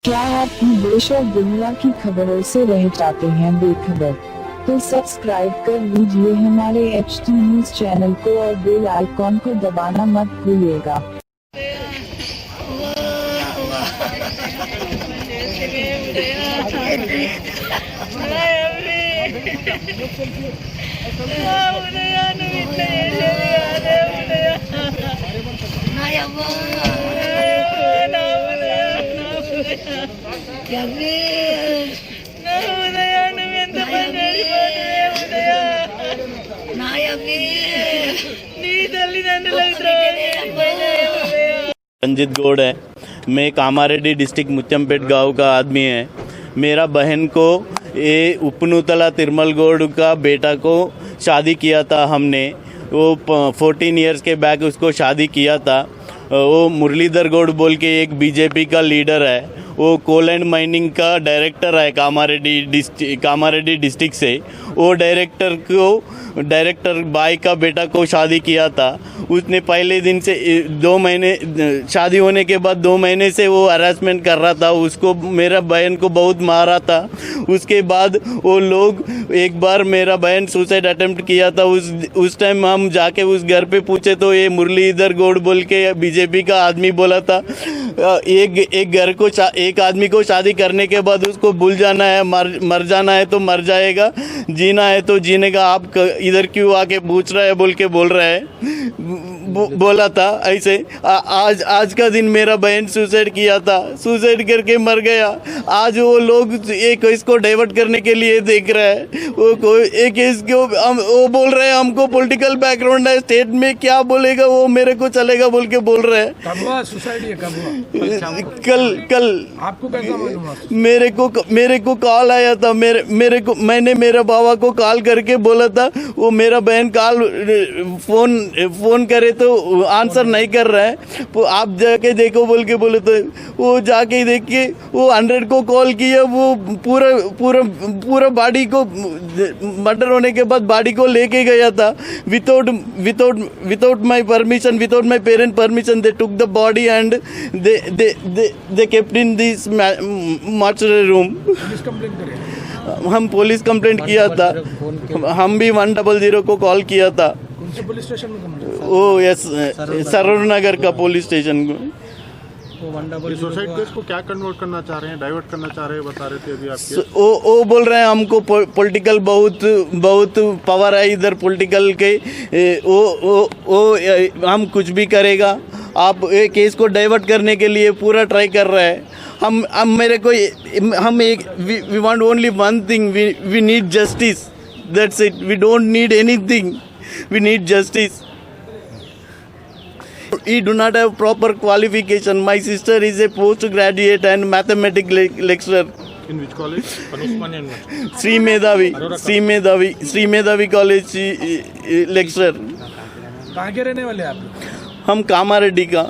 क्या आप देश और दुनिया की खबरों से रह जाते हैं बेखबर? तो सब्सक्राइब कर लीजिए हमारे HT न्यूज चैनल को और बेल आइकॉन को दबाना मत भूलिएगा। रंजित गौड़ है। मैं कामारेड्डी डिस्ट्रिक्ट मुच्चमपेट गांव का आदमी है। मेरा बहन को ये उपनूतला तिरमल गौड़ का बेटा को शादी किया था हमने। वो 14 इयर्स के बैक उसको शादी किया था। वो मुरलीधर गौड़ बोल के एक बीजेपी का लीडर है। वो कोल एंड माइनिंग का डायरेक्टर है कामारेड्डी डिस्ट्रिक्ट से। वो डायरेक्टर बाई का बेटा को शादी किया था। उसने पहले दिन से 2 महीने शादी होने के बाद 2 महीने से वो हरासमेंट कर रहा था। उसको मेरा बहन को बहुत मारा था। उसके बाद वो लोग एक बार मेरा बहन सुसाइड अटेम्प्ट किया था। उस टाइम हम जाके उस घर पे पूछे तो ये मुरलीधर गौड़ बोल के बीजेपी का आदमी बोला था एक आदमी को शादी करने के बाद उसको भूल जाना है, मर जाना है तो मर जाएगा, जीना है तो जीने का। आप इधर क्यों आके पूछ रहा है बोल के बोल रहा है बोला था ऐसे। आज का दिन मेरा बहन सुसाइड किया था, सुसाइड करके मर गया। आज वो लोग एक इसको डाइवर्ट करने के लिए देख रहा है। वो एक इसको वो बोल रहे हैं हमको पॉलिटिकल बैकग्राउंड है, स्टेट में क्या बोलेगा वो मेरे को चलेगा बोल के बोल रहे हैं। कब हुआ सुसाइड? ये कब हुआ? कल आपको कैसा मालूम? मेरे को कॉल आया था। मैंने मेरे बाबा को कॉल करके बोला था। वो मेरा बहन फोन करे तो आंसर नहीं कर रहा है। तो आप जाके देखो बोल के बोले तो वो जाके देख के वो 100 को कॉल किया। वो पूरा बॉडी को मर्डर होने के बाद बॉडी को लेके गया था without my permission, without my parent permission. They took the body and they kept in this mortuary room. Police complaint करें? हम पुलिस कंप्लेंट किया था। हम भी 100 को कॉल किया था। कौन से पुलिस स्टेशन में कंप्लेंट? ओ यस, सरोवर नगर का पुलिस स्टेशन को। सुसाइड केस को क्या कन्वर्ट करना चाह रहे हैं, डाइवर्ट करना चाह रहे हैं, बता रहे थे अभी आपके। वो बोल रहे हैं हमको पॉलिटिकल बहुत पावर है इधर पॉलिटिकल के। वो हम कुछ भी करेगा। आप ये केस को डाइवर्ट करने के लिए पूरा ट्राई कर रहे हैं। We want only one thing, we need justice, that's it. We don't need anything, we need justice. We do not have proper qualification. My sister is a postgraduate and mathematics lecturer. In which college? Sri Medhavi college lecturer. कहाँ के रहने वाले आप? हम कामारेड्डी का।